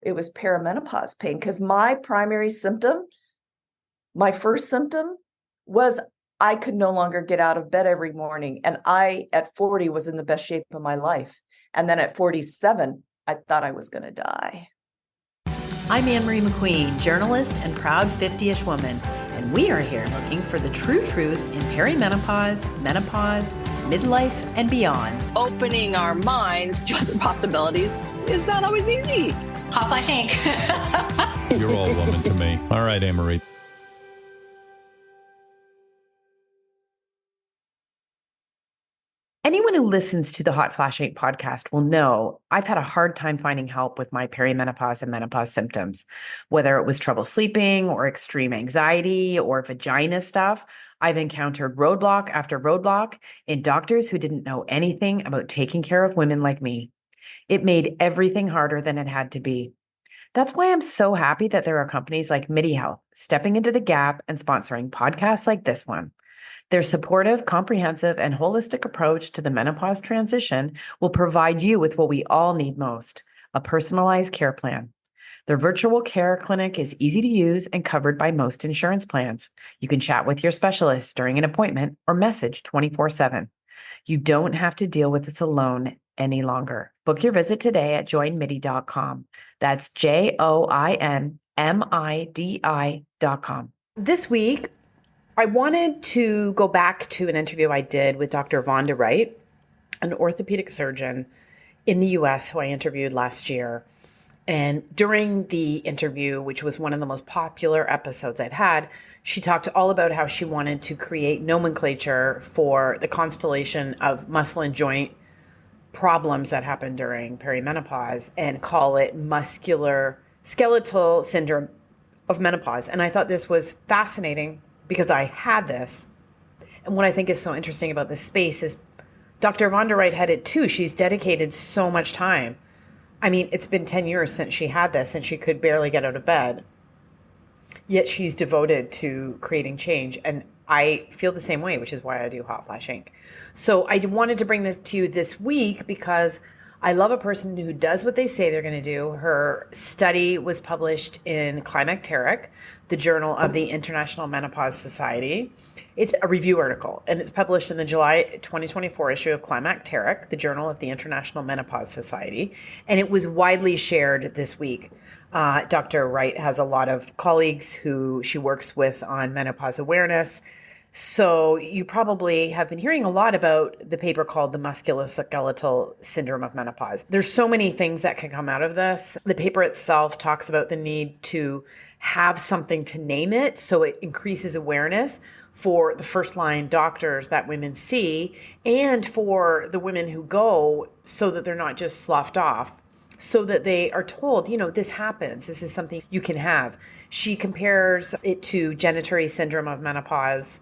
it was perimenopause pain, because my primary symptom, my first symptom was I could no longer get out of bed every morning. And I, at 40, was in the best shape of my life. And then at 47, I thought I was going to die. I'm Anne-Marie McQueen, journalist and proud 50-ish woman, and we are here looking for the true truth in perimenopause, menopause, midlife, and beyond. Opening our minds to other possibilities is not always easy. Hot flash ink. You're all woman to me. All right, Anne-Marie. Anyone who listens to the Hot Flash 8 podcast will know I've had a hard time finding help with my perimenopause and menopause symptoms, whether it was trouble sleeping or extreme anxiety or vagina stuff. I've encountered roadblock after roadblock in doctors who didn't know anything about taking care of women like me. It made everything harder than it had to be. That's why I'm so happy that there are companies like MIDI Health stepping into the gap and sponsoring podcasts like this one. Their supportive, comprehensive, and holistic approach to the menopause transition will provide you with what we all need most, a personalized care plan. Their virtual care clinic is easy to use and covered by most insurance plans. You can chat with your specialist during an appointment or message 24/7. You don't have to deal with this alone any longer. Book your visit today at joinmidi.com. That's joinmidi.com. This week, I wanted to go back to an interview I did with Dr. Vonda Wright, an orthopedic surgeon in the US who I interviewed last year. And during the interview, which was one of the most popular episodes I've had, she talked all about how she wanted to create nomenclature for the constellation of muscle and joint problems that happen during perimenopause and call it musculoskeletal syndrome of menopause. And I thought this was fascinating because I had this. And what I think is so interesting about this space is Dr. Vonda Wright had it too. She's dedicated so much time. I mean, it's been 10 years since she had this and she could barely get out of bed. Yet she's devoted to creating change. And I feel the same way, which is why I do Hot Flash Inc. So I wanted to bring this to you this week because I love a person who does what they say they're going to do. Her study was published in Climacteric, the journal of the International Menopause Society. It's a review article, and it's published in the July 2024 issue of Climacteric, the journal of the International Menopause Society, and it was widely shared this week. Dr. Wright has a lot of colleagues who she works with on menopause awareness. So you probably have been hearing a lot about the paper called the Musculoskeletal Syndrome of Menopause. There's so many things that can come out of this. The paper itself talks about the need to have something to name it so it increases awareness for the first line doctors that women see and for the women who go so that they're not just sloughed off, so that they are told, you know, this happens. This is something you can have. She compares it to genitoury syndrome of menopause,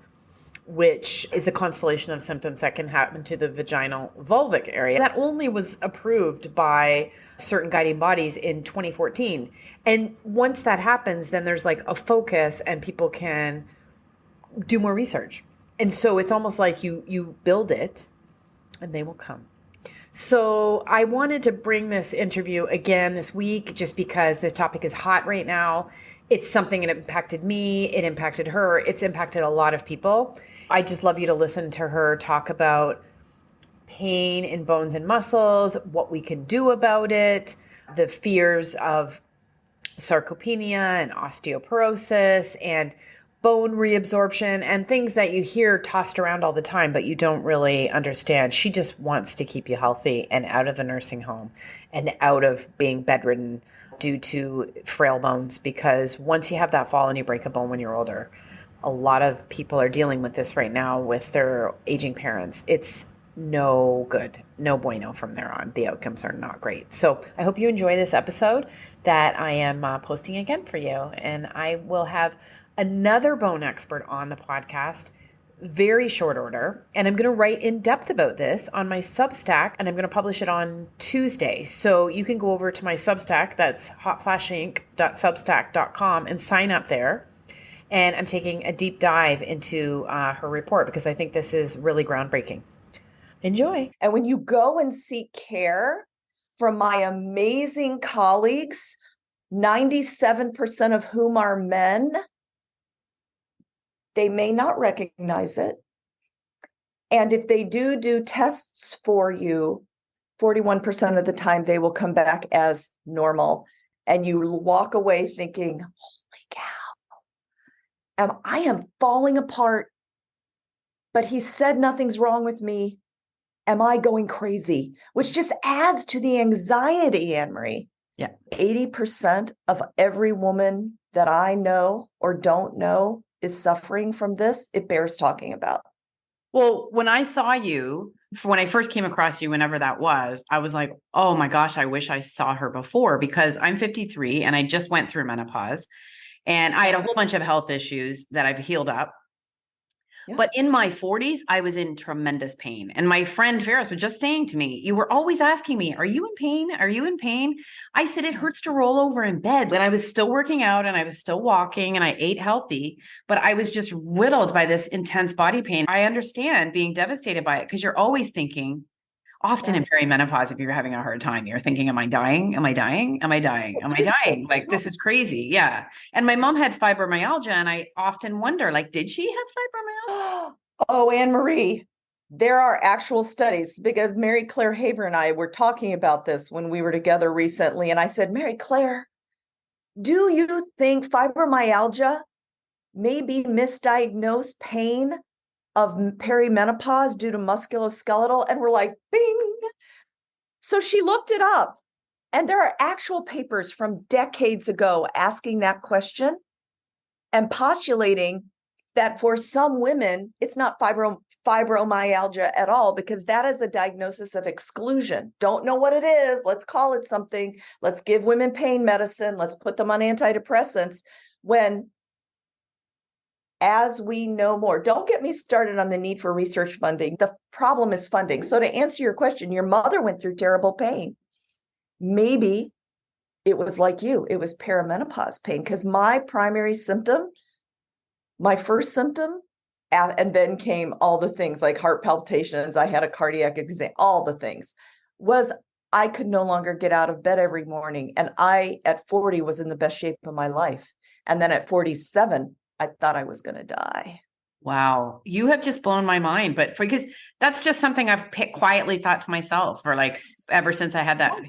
which is a constellation of symptoms that can happen to the vaginal vulvic area. That only was approved by certain guiding bodies in 2014. And once that happens, then there's like a focus and people can do more research. And so it's almost like you build it and they will come. So I wanted to bring this interview again this week just because this topic is hot right now. It's something that impacted me. It impacted her. It's impacted a lot of people. I just love you to listen to her talk about pain in bones and muscles, what we can do about it, the fears of sarcopenia and osteoporosis and bone reabsorption and things that you hear tossed around all the time, but you don't really understand. She just wants to keep you healthy and out of a nursing home and out of being bedridden due to frail bones, because once you have that fall and you break a bone when you're older, a lot of people are dealing with this right now with their aging parents. It's no good, no bueno from there on. The outcomes are not great. So I hope you enjoy this episode that I am posting again for you. And I will have another bone expert on the podcast, very short order. And I'm going to write in depth about this on my Substack, and I'm going to publish it on Tuesday. So you can go over to my Substack, that's hotflashinc.substack.com, and sign up there. And I'm taking a deep dive into her report because I think this is really groundbreaking. Enjoy. And when you go and seek care from my amazing colleagues 97% of whom are men. They may not recognize it. And if they do tests for you, 41% of the time they will come back as normal. And you walk away thinking, holy cow, I am falling apart. But he said nothing's wrong with me. Am I going crazy? Which just adds to the anxiety, Anne-Marie. Yeah. 80% of every woman that I know or don't know is suffering from this. It bears talking about. Well, when I saw you, when I first came across you, whenever that was, I was like, oh my gosh, I wish I saw her before, because I'm 53 and I just went through menopause and I had a whole bunch of health issues that I've healed up. Yeah. But in my 40s, I was in tremendous pain. And my friend Ferris was just saying to me, you were always asking me, are you in pain? Are you in pain? I said, it hurts to roll over in bed. And I was still working out and I was still walking and I ate healthy, but I was just riddled by this intense body pain. I understand being devastated by it because you're always thinking, often in perimenopause, if you're having a hard time, you're thinking, am I dying? Am I dying? Am I dying? Am I dying? Like, this is crazy. Yeah. And my mom had fibromyalgia. And I often wonder, like, did she have fibromyalgia? Oh, Anne-Marie, there are actual studies, because Mary Claire Haver and I were talking about this when we were together recently. And I said, Mary Claire, do you think fibromyalgia may be misdiagnosed pain of perimenopause due to musculoskeletal? And we're like, bing. So she looked it up, and there are actual papers from decades ago asking that question and postulating that for some women, it's not fibromyalgia at all, because that is a diagnosis of exclusion. Don't know what it is. Let's call it something. Let's give women pain medicine. Let's put them on antidepressants. When, as we know more, don't get me started on the need for research funding. The problem is funding. So to answer your question, your mother went through terrible pain. Maybe it was like you, it was perimenopause pain, because my primary symptom, my first symptom, and then came all the things like heart palpitations, I had a cardiac exam, all the things, was I could no longer get out of bed every morning. And I, at 40, was in the best shape of my life. And then at 47, I thought I was going to die. Wow. You have just blown my mind. But because that's just something I've quietly thought to myself for like ever since I had that.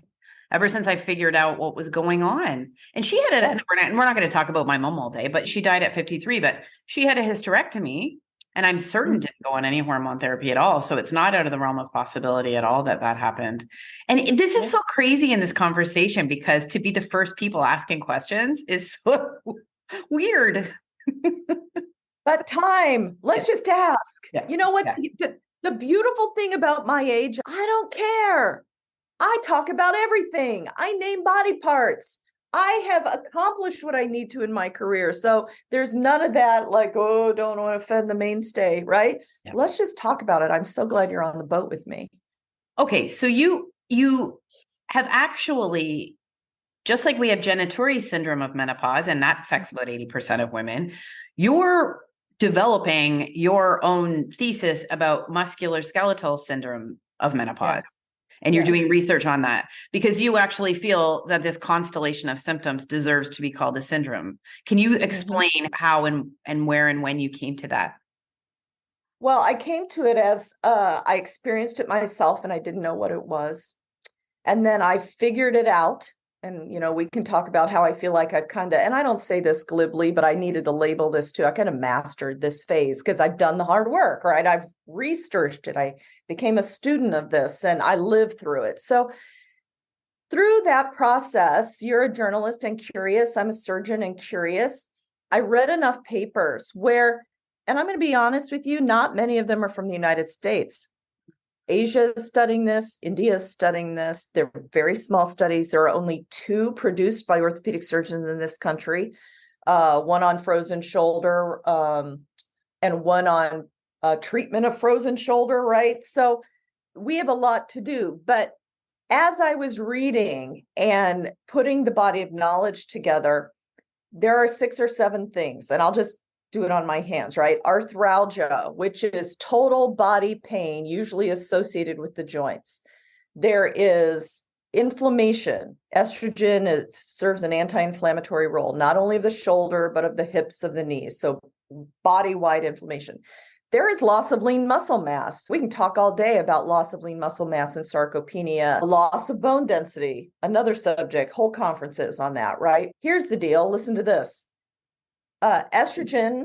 Ever since I figured out what was going on. And she had and we're not going to talk about my mom all day, but she died at 53, but she had a hysterectomy, and I'm certain didn't go on any hormone therapy at all. So it's not out of the realm of possibility at all that happened. And this is so crazy in this conversation, because to be the first people asking questions is so weird. But time, let's just ask. Yeah. You know what? Yeah. The beautiful thing about my age, I don't care. I talk about everything. I name body parts. I have accomplished what I need to in my career. So there's none of that like, oh, don't want to offend the mainstay, right? Yeah. Let's just talk about it. I'm so glad you're on the boat with me. Okay. So you have actually, just like we have genitoury syndrome of menopause, and that affects about 80% of women, you're developing your own thesis about musculoskeletal syndrome of menopause. Yes. And you're doing research on that because you actually feel that this constellation of symptoms deserves to be called a syndrome. Can you explain how and where and when you came to that? Well, I came to it as I experienced it myself, and I didn't know what it was. And then I figured it out. And, you know, we can talk about how I feel like I've kind of, and I don't say this glibly, but I needed to label this too. I kind of mastered this phase because I've done the hard work, right? I've researched it. I became a student of this and I lived through it. So through that process, you're a journalist and curious. I'm a surgeon and curious. I read enough papers where, and I'm going to be honest with you, not many of them are from the United States. Asia is studying this. India is studying this. They're very small studies. There are only 2 produced by orthopedic surgeons in this country, one on frozen shoulder and one on treatment of frozen shoulder, right? So we have a lot to do. But as I was reading and putting the body of knowledge together, there are 6 or 7 things, and I'll just do it on my hands, right? Arthralgia, which is total body pain, usually associated with the joints. There is Inflammation. Estrogen, it serves an anti-inflammatory role, not only of the shoulder, but of the hips of the knees. So body-wide inflammation. There is loss of lean muscle mass. We can talk all day about loss of lean muscle mass and sarcopenia, loss of bone density, another subject, whole conferences on that, right? Here's the deal. Listen to this. Estrogen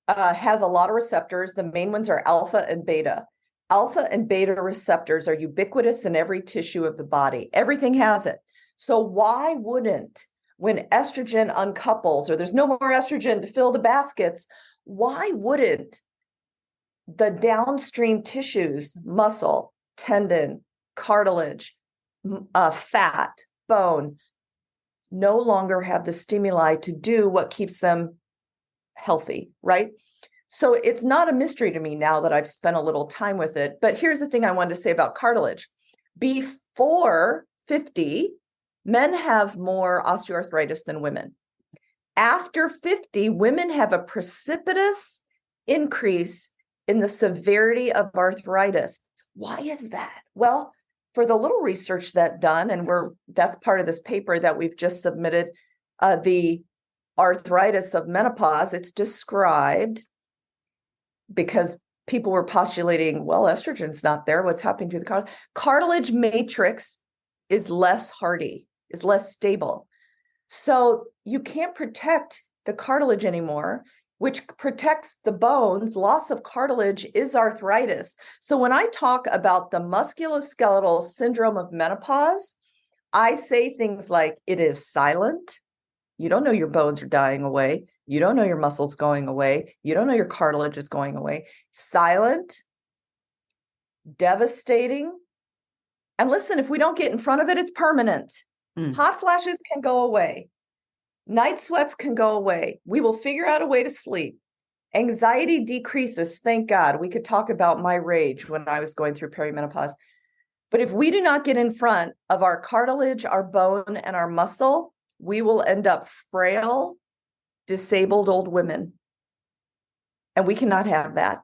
has a lot of receptors. The main ones are alpha and beta. Alpha and beta receptors are ubiquitous in every tissue of the body. Everything has it. So why wouldn't, when estrogen uncouples or there's no more estrogen to fill the baskets, why wouldn't the downstream tissues, muscle, tendon, cartilage, fat, bone, no longer have the stimuli to do what keeps them healthy, right? So it's not a mystery to me now that I've spent a little time with it. But here's the thing I wanted to say about cartilage. Before 50, men have more osteoarthritis than women. After 50, women have a precipitous increase in the severity of arthritis. Why is that? Well, for the little research that's done, and that's part of this paper that we've just submitted, the arthritis of menopause, it's described because people were postulating, well, estrogen's not there. What's happening to the cartilage? Cartilage matrix is less hardy, is less stable. So you can't protect the cartilage anymore, which protects the bones. Loss of cartilage is arthritis. So when I talk about the musculoskeletal syndrome of menopause, I say things like it is silent. You don't know your bones are dying away. You don't know your muscles going away. You don't know your cartilage is going away. Silent, devastating. And listen, if we don't get in front of it, it's permanent. Hot flashes can go away. Night sweats can go away. We will figure out a way to sleep. Anxiety decreases. Thank God. We could talk about my rage when I was going through perimenopause. But if we do not get in front of our cartilage, our bone, and our muscle, we will end up frail, disabled old women. And we cannot have that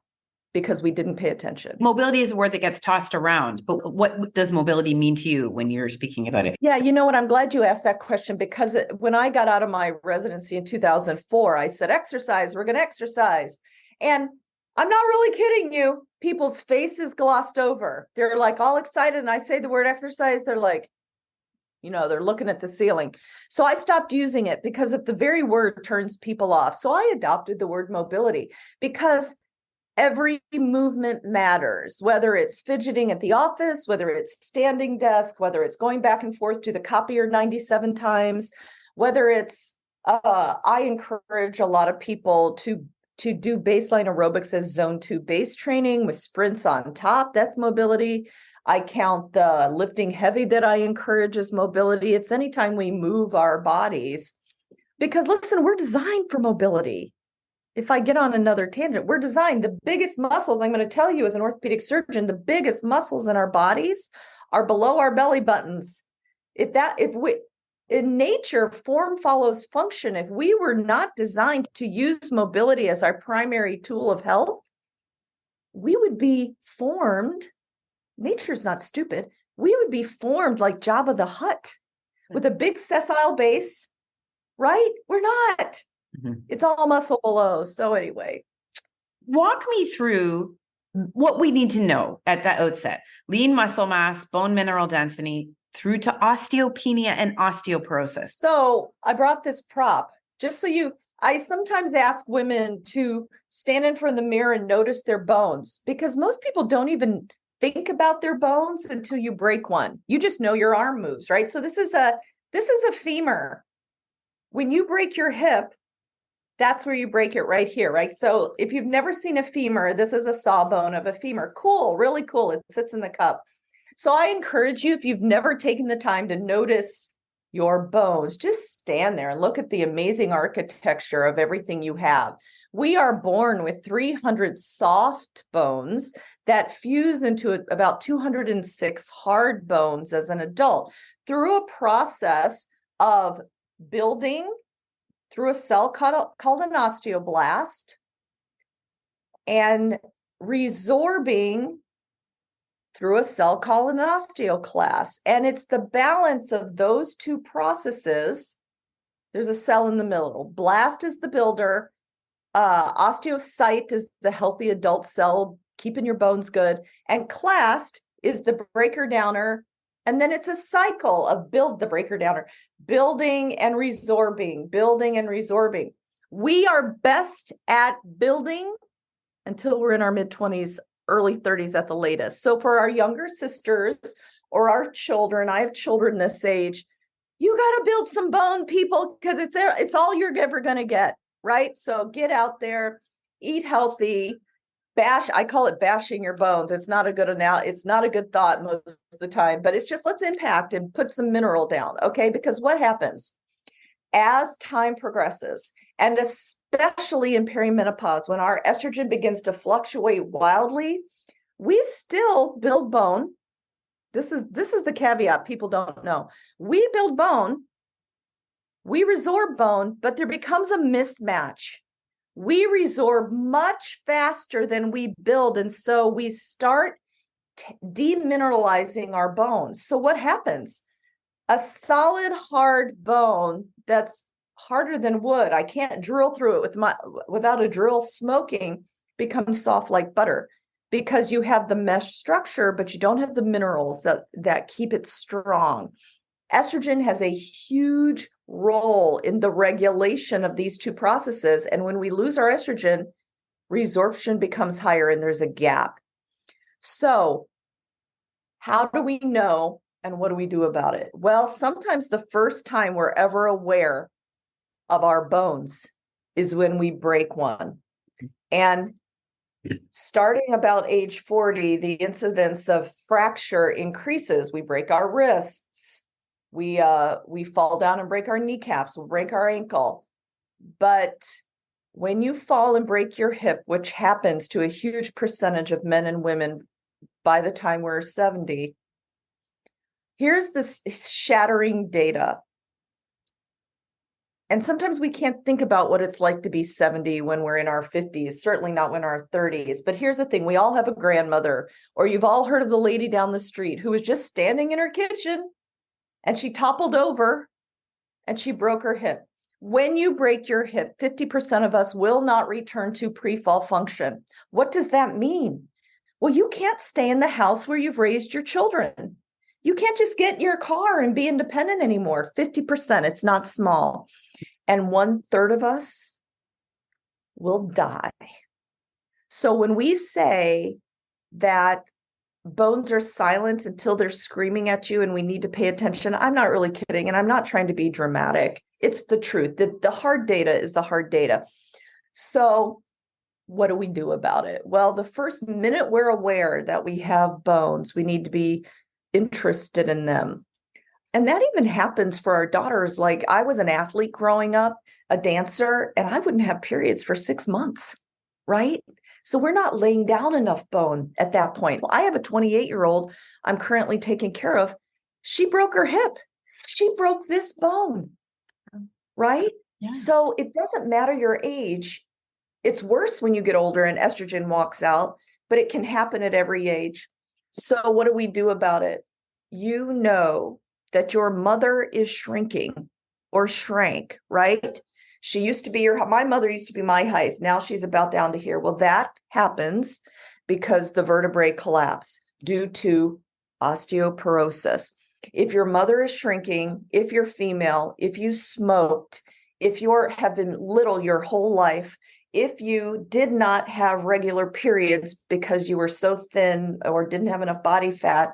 because we didn't pay attention. Mobility is a word that gets tossed around, but what does mobility mean to you when you're speaking about it? Yeah, you know what? I'm glad you asked that question because when I got out of my residency in 2004, I said, exercise, we're going to exercise. And I'm not really kidding you. People's faces glossed over. They're like all excited. And I say the word exercise, they're like, they're looking at the ceiling. So I stopped using it because of the very word turns people off. So I adopted the word mobility because every movement matters, whether it's fidgeting at the office, whether it's standing desk, whether it's going back and forth to the copier 97 times, whether it's, I encourage a lot of people to do baseline aerobics as zone 2 base training with sprints on top. That's mobility. I count the lifting heavy that I encourage as mobility. It's anytime we move our bodies because listen, we're designed for mobility. If I get on another tangent, we're designed, the biggest muscles, I'm going to tell you as an orthopedic surgeon, the biggest muscles in our bodies are below our belly buttons. In nature, form follows function. If we were not designed to use mobility as our primary tool of health, we would be formed. Nature's not stupid. We would be formed like Jabba the Hutt with a big sessile base, right? We're not. It's all muscle below. So anyway. Walk me through what we need to know at the outset. Lean muscle mass, bone mineral density, through to osteopenia and osteoporosis. So I brought this prop just so I sometimes ask women to stand in front of the mirror and notice their bones because most people don't even think about their bones until you break one. You just know your arm moves, right? So this is a femur. When you break your hip, that's where you break it right here, right? So if you've never seen a femur, this is a sawbone of a femur. Cool, really cool. It sits in the cup. So I encourage you, if you've never taken the time to notice your bones, just stand there and look at the amazing architecture of everything you have. We are born with 300 soft bones that fuse into about 206 hard bones as an adult through a process of building through a cell called an osteoblast and resorbing through a cell called an osteoclast. And it's the balance of those two processes. There's a cell in the middle. Blast is the builder. Osteocyte is the healthy adult cell, keeping your bones good. And clast is the breaker downer. And then it's a cycle of the breaker downer, building and resorbing, building and resorbing. We are best at building until we're in our mid-20s, early 30s at the latest. So for our younger sisters or our children, I have children this age, you got to build some bone, people, because it's all you're ever going to get, right? So get out there, eat healthy, I call it bashing your bones. It's not a good thought most of the time, but it's just let's impact and put some mineral down, okay? Because what happens as time progresses, and especially in perimenopause, when our estrogen begins to fluctuate wildly, we still build bone. This is the caveat people don't know. We build bone, we resorb bone, but there becomes a mismatch. We resorb much faster than we build, and so we start demineralizing our bones. So what happens? A solid, hard bone that's harder than wood, I can't drill through it without a drill smoking, becomes soft like butter because you have the mesh structure, but you don't have the minerals that keep it strong. Estrogen has a huge role in the regulation of these two processes. And when we lose our estrogen, resorption becomes higher and there's a gap. So how do we know and what do we do about it? Well, sometimes the first time we're ever aware of our bones is when we break one. And starting about age 40, the incidence of fracture increases. We break our wrists. We fall down and break our kneecaps, we'll break our ankle. But when you fall and break your hip, which happens to a huge percentage of men and women by the time we're 70, here's this shattering data. And sometimes we can't think about what it's like to be 70 when we're in our 50s, certainly not when our 30s. But here's the thing, we all have a grandmother, or you've all heard of the lady down the street who was just standing in her kitchen and she toppled over and she broke her hip. When you break your hip, 50% of us will not return to pre-fall function. What does that mean? Well, you can't stay in the house where you've raised your children. You can't just get in your car and be independent anymore. 50%, it's not small. And 1/3 of us will die. So when we say that bones are silent until they're screaming at you and we need to pay attention, I'm not really kidding. And I'm not trying to be dramatic. It's the truth. The hard data is the hard data. So what do we do about it? Well, the first minute we're aware that we have bones, we need to be interested in them. And that even happens for our daughters. Like I was an athlete growing up, a dancer, and I wouldn't have periods for 6 months, right? So we're not laying down enough bone at that point. Well, I have a 28-year-old I'm currently taking care of. She broke her hip. She broke this bone, right? Yeah. So it doesn't matter your age. It's worse when you get older and estrogen walks out, but it can happen at every age. So what do we do about it? You know that your mother is shrinking or shrank, right? My mother used to be my height. Now she's about down to here. Well, that happens because the vertebrae collapse due to osteoporosis. If your mother is shrinking, if you're female, if you smoked, if you have been little your whole life, if you did not have regular periods because you were so thin or didn't have enough body fat,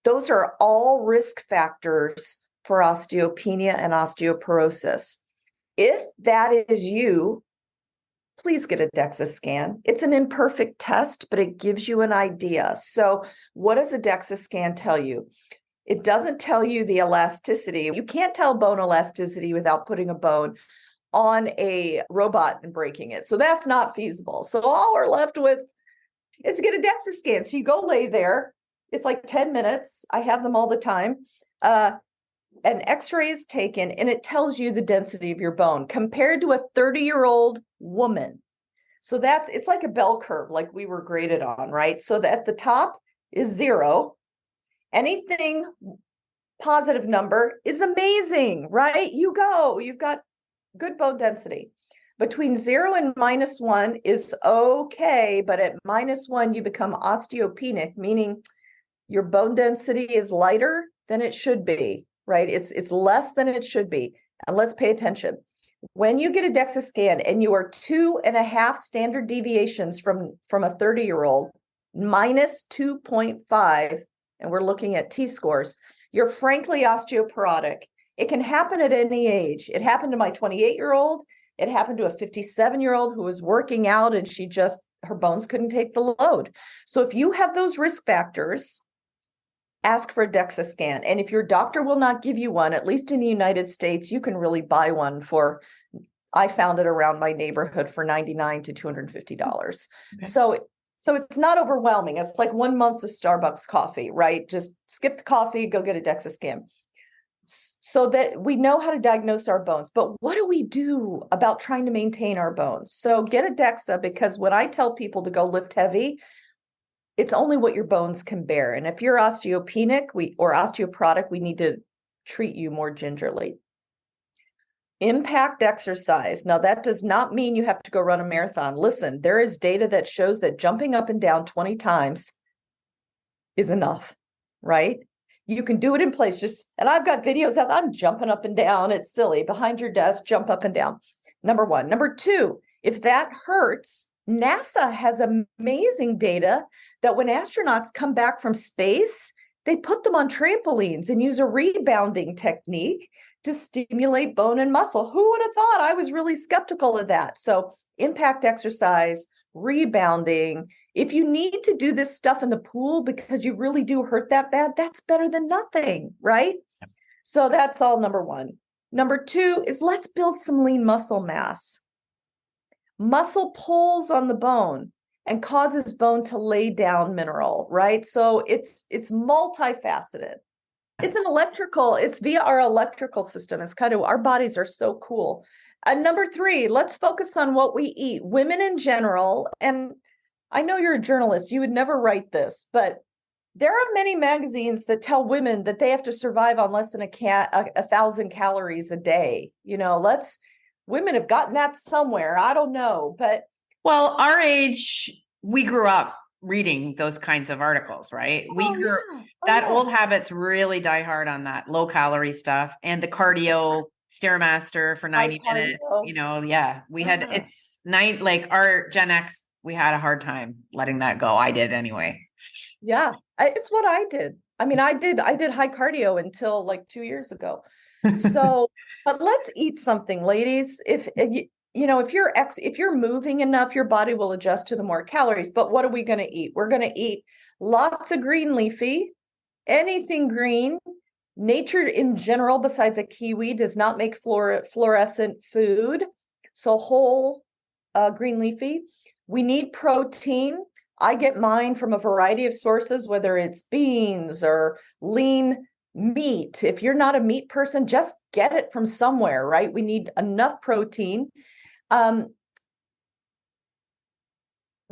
those are all risk factors for osteopenia and osteoporosis. If that is you, please get a DEXA scan. It's an imperfect test, but it gives you an idea. So what does a DEXA scan tell you? It doesn't tell you the elasticity. You can't tell bone elasticity without putting a bone on a robot and breaking it. So that's not feasible. So all we're left with is to get a DEXA scan. So you go lay there. It's like 10 minutes. I have them all the time. An x-ray is taken and it tells you the density of your bone compared to a 30-year-old woman. So it's like a bell curve, like we were graded on, right? So at the top is 0. Anything positive number is amazing, right? You've got good bone density. Between 0 and -1 is okay, but at -1, you become osteopenic, meaning your bone density is lighter than it should be, right? It's less than it should be. And let's pay attention. When you get a DEXA scan and you are 2.5 standard deviations from a 30-year-old, -2.5, and we're looking at T-scores, you're frankly osteoporotic. It can happen at any age. It happened to my 28-year-old. It happened to a 57-year-old who was working out and her bones couldn't take the load. So if you have those risk factors, ask for a DEXA scan. And if your doctor will not give you one, at least in the United States, you can really buy one I found it around my neighborhood for $99 to $250. Okay. So it's not overwhelming. It's like 1 month of Starbucks coffee, right? Just skip the coffee, go get a DEXA scan. So that we know how to diagnose our bones. But what do we do about trying to maintain our bones? So get a DEXA, because when I tell people to go lift heavy, it's only what your bones can bear. And if you're osteopenic or osteoporotic, we need to treat you more gingerly. Impact exercise. Now, that does not mean you have to go run a marathon. Listen, there is data that shows that jumping up and down 20 times is enough, right? You can do it in place. And I've got videos that I'm jumping up and down. It's silly. Behind your desk, jump up and down. Number 1. Number 2, if that hurts, NASA has amazing data that when astronauts come back from space, they put them on trampolines and use a rebounding technique to stimulate bone and muscle. Who would have thought? I was really skeptical of that. So impact exercise, rebounding. If you need to do this stuff in the pool because you really do hurt that bad, that's better than nothing, right? So that's all number 1. Number 2 is let's build some lean muscle mass. Muscle pulls on the bone and causes bone to lay down mineral, right? So it's multifaceted. It's via our electrical system. It's kind of, our bodies are so cool. And number 3, let's focus on what we eat. Women in general, and I know you're a journalist, you would never write this, but there are many magazines that tell women that they have to survive on less than 1,000 calories a day. Women have gotten that somewhere. I don't know, but. Well, our age, we grew up reading those kinds of articles, right? Old habits really die hard on that low calorie stuff and the cardio Stairmaster for 90 minutes. It's our Gen X, we had a hard time letting that go. I did anyway. Yeah, it's what I did. I mean, I did high cardio until like 2 years ago. So, but let's eat something, ladies. If you're moving enough, your body will adjust to the more calories. But what are we going to eat? We're going to eat lots of green leafy, anything green. Nature in general, besides a kiwi, does not make fluorescent food. So whole green leafy. We need protein. I get mine from a variety of sources, whether it's beans or lean meat. If you're not a meat person, just get it from somewhere, right? We need enough protein.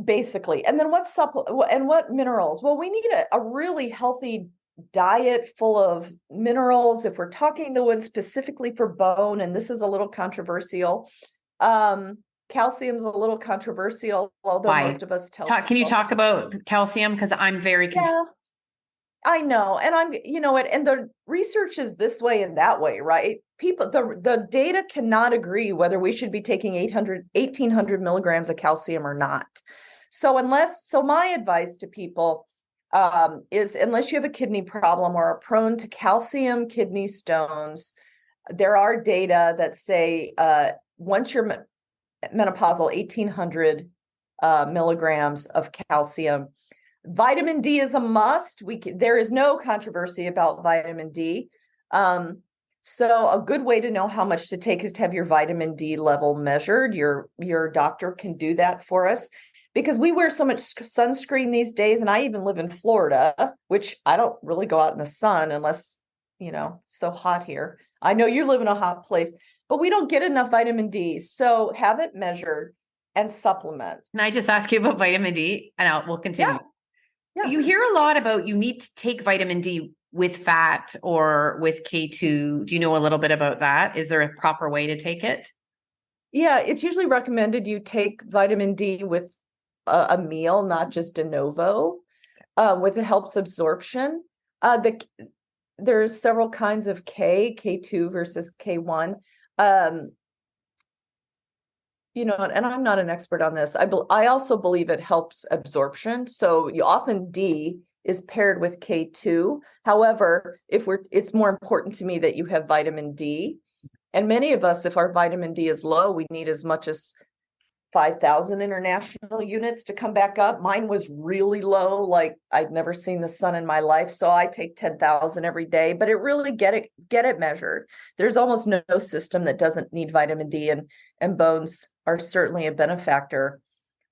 Basically. And then what minerals? Well, we need a really healthy diet full of minerals. If we're talking the one specifically for bone, and this is a little controversial, calcium's a little controversial, although most of us Can you talk about calcium? Because I'm very confused. Yeah, I know. And and the research is this way and that way, right? The data cannot agree whether we should be taking 1,800 milligrams of calcium or not. So my advice to people is, unless you have a kidney problem or are prone to calcium kidney stones, there are data that say once you're menopausal, 1,800 milligrams of calcium. Vitamin D is a must. There is no controversy about vitamin D. So a good way to know how much to take is to have your vitamin D level measured. Your doctor can do that for us, because we wear so much sunscreen these days. And I even live in Florida, which I don't really go out in the sun unless, it's so hot here. I know you live in a hot place, but we don't get enough vitamin D. So have it measured and supplement. Can I just ask you about vitamin D? And we'll continue. Yeah. Yeah. You hear a lot about you need to take vitamin D with fat or with K2. Do you know a little bit about that? Is there a proper way to take it? Yeah, it's usually recommended you take vitamin D with a meal, not just de novo, with it helps absorption. There's several kinds of K2 versus K1. And I'm not an expert on this. I also believe it helps absorption. So you often D is paired with K2. However, it's more important to me that you have vitamin D. And many of us, if our vitamin D is low, we need as much as 5,000 international units to come back up. Mine was really low, like I'd never seen the sun in my life. So I take 10,000 every day, but it really get it measured. There's almost no system that doesn't need vitamin D, and bones are certainly a benefactor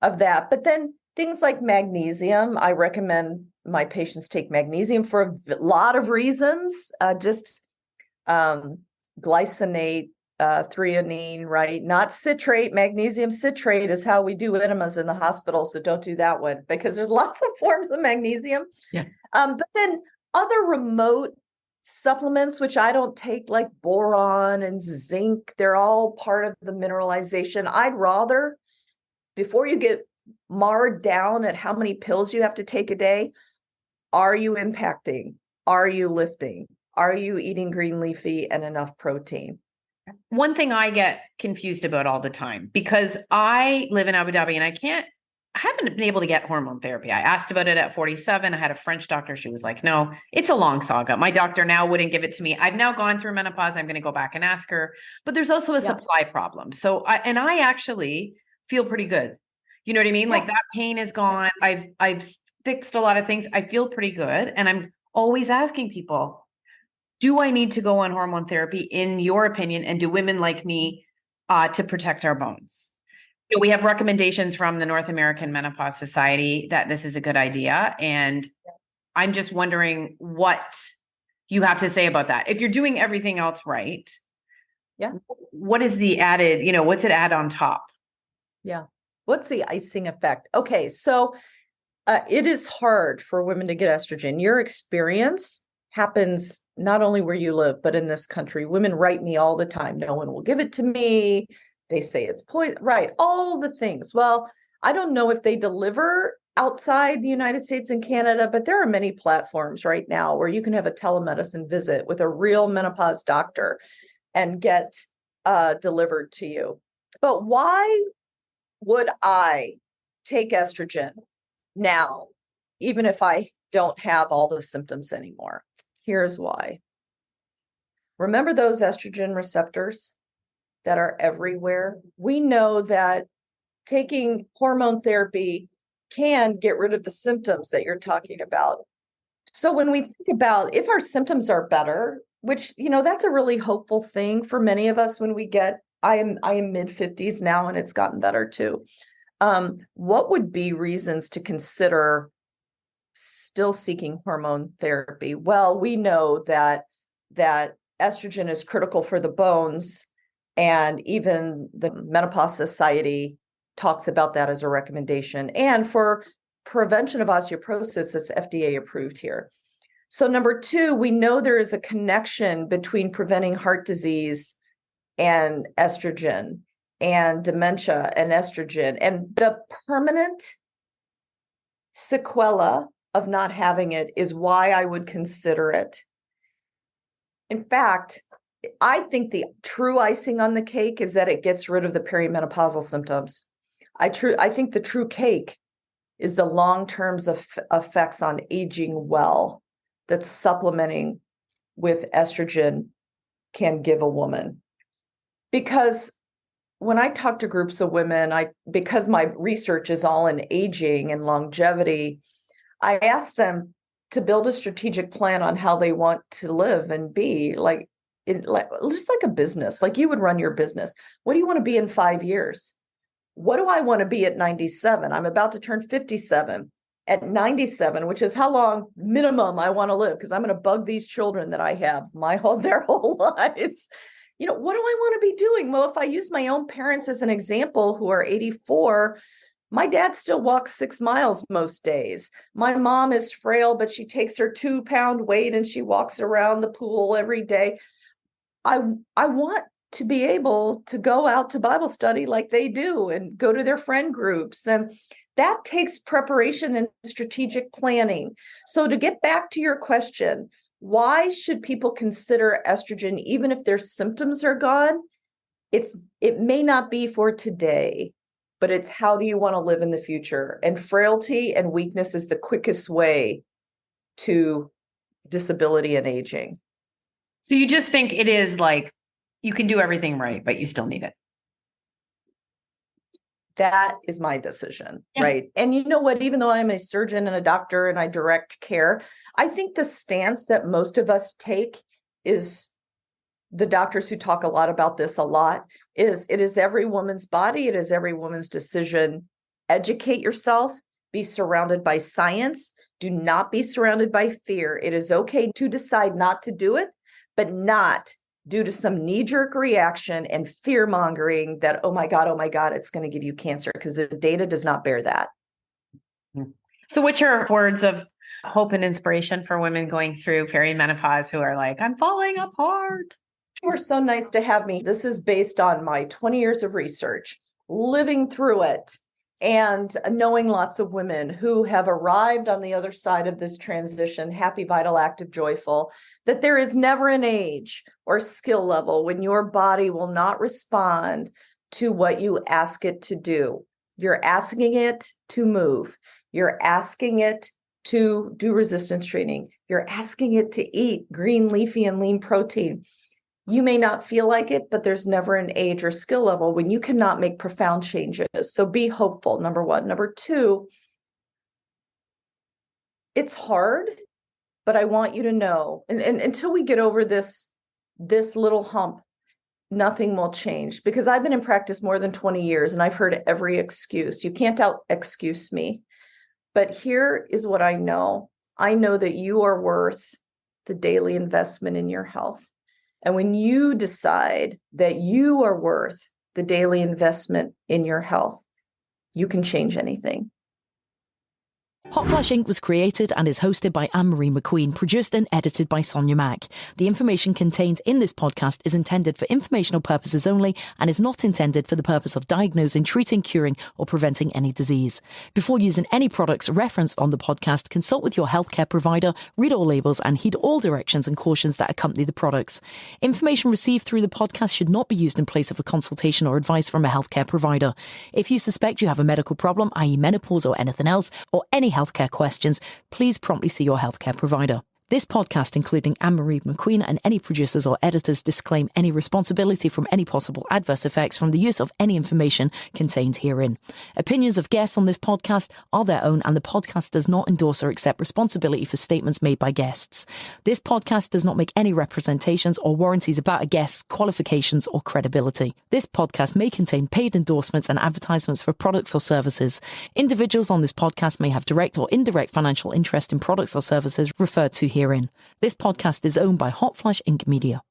of that. But then things like magnesium, I recommend my patients take magnesium for a lot of reasons. Glycinate, threonine, right? Not citrate. Magnesium citrate is how we do enemas in the hospital. So don't do that one because there's lots of forms of magnesium. Yeah. But then other remote supplements, which I don't take, like boron and zinc, they're all part of the mineralization. I'd rather, before you get marred down at how many pills you have to take a day, are you impacting? Are you lifting? Are you eating green leafy and enough protein? One thing I get confused about all the time, because I live in Abu Dhabi and I haven't been able to get hormone therapy. I asked about it at 47. I had a French doctor. She was like, no, it's a long saga. My doctor now wouldn't give it to me. I've now gone through menopause. I'm going to go back and ask her, but there's also a supply problem. So I actually feel pretty good. You know what I mean? Like that pain is gone. I've fixed a lot of things. I feel pretty good. And I'm always asking people, do I need to go on hormone therapy in your opinion? And do women like me to protect our bones? We have recommendations from the North American Menopause Society that this is a good idea. And I'm just wondering what you have to say about that. If you're doing everything else right, what is the added, what's it add on top? Yeah. What's the icing effect? Okay. So it is hard for women to get estrogen. Your experience happens not only where you live, but in this country. Women write me all the time. No one will give it to me. They say it's poison, right? All the things. Well, I don't know if they deliver outside the United States and Canada, but there are many platforms right now where you can have a telemedicine visit with a real menopause doctor and get delivered to you. But why would I take estrogen now, even if I don't have all the symptoms anymore? Here's why. Remember those estrogen receptors that are everywhere? We know that taking hormone therapy can get rid of the symptoms that you're talking about. So when we think about if our symptoms are better, which, that's a really hopeful thing for many of us when we get, I am mid-50s now and it's gotten better too. What would be reasons to consider still seeking hormone therapy? Well, we know that estrogen is critical for the bones, and even the Menopause Society talks about that as a recommendation. And for prevention of osteoporosis, it's FDA approved here. So number two, we know there is a connection between preventing heart disease and estrogen, and dementia and estrogen, and the permanent sequela of not having it is why I would consider it. In fact, I think the true icing on the cake is that it gets rid of the perimenopausal symptoms. I think the true cake is the long-term effects on aging well that supplementing with estrogen can give a woman. Because when I talk to groups of women, because my research is all in aging and longevity, I ask them to build a strategic plan on how they want to live and be, just like a business, like you would run your business. What do you want to be in 5 years? What do I want to be at 97? I'm about to turn 57. At 97, which is how long minimum I want to live, because I'm going to bug these children that I have their whole lives. What do I want to be doing? Well, if I use my own parents as an example, who are 84, My dad still walks 6 miles most days. My mom is frail, but she takes her 2-pound weight and she walks around the pool every day. I want to be able to go out to Bible study like they do and go to their friend groups. And that takes preparation and strategic planning. So to get back to your question, why should people consider estrogen even if their symptoms are gone? It may not be for today, but it's how do you want to live in the future? And frailty and weakness is the quickest way to disability and aging. So you just think it is like you can do everything right, but you still need it. That is my decision, Yeah. right? And you know what? Even though I'm a surgeon and a doctor and I direct care, I think the stance that most of us take is the doctors who talk a lot about this is it is every woman's body. It is every woman's decision. Educate yourself, be surrounded by science. Do not be surrounded by fear. It is okay to decide not to do it, but not due to some knee-jerk reaction and fear mongering that, oh my God, it's going to give you cancer, because the data does not bear that. So what's your words of hope and inspiration for women going through perimenopause who are like, I'm falling apart? You are so nice to have me. This is based on my 20 years of research, living through it, and knowing lots of women who have arrived on the other side of this transition, happy, vital, active, joyful, that there is never an age or skill level when your body will not respond to what you ask it to do. You're asking it to move. You're asking it to do resistance training. You're asking it to eat green, leafy, and lean protein. You may not feel like it, but there's never an age or skill level when you cannot make profound changes. So be hopeful, number one. Number two, it's hard, but I want you to know, and until we get over this little hump, nothing will change, because I've been in practice more than 20 years and I've heard every excuse. You can't out-excuse me, but here is what I know. I know that you are worth the daily investment in your health. And when you decide that you are worth the daily investment in your health, you can change anything. Hot Flash Inc. was created and is hosted by Anne-Marie McQueen, produced and edited by Sonia Mack. The information contained in this podcast is intended for informational purposes only and is not intended for the purpose of diagnosing, treating, curing, or preventing any disease. Before using any products referenced on the podcast, consult with your healthcare provider, read all labels, and heed all directions and cautions that accompany the products. Information received through the podcast should not be used in place of a consultation or advice from a healthcare provider. If you suspect you have a medical problem, i.e. menopause or anything else, or any healthcare questions, please promptly see your healthcare provider. This podcast, including Anne-Marie McQueen and any producers or editors, disclaim any responsibility from any possible adverse effects from the use of any information contained herein. Opinions of guests on this podcast are their own, and the podcast does not endorse or accept responsibility for statements made by guests. This podcast does not make any representations or warranties about a guest's qualifications or credibility. This podcast may contain paid endorsements and advertisements for products or services. Individuals on this podcast may have direct or indirect financial interest in products or services referred to herein. This podcast is owned by Hot Flash Inc. Media.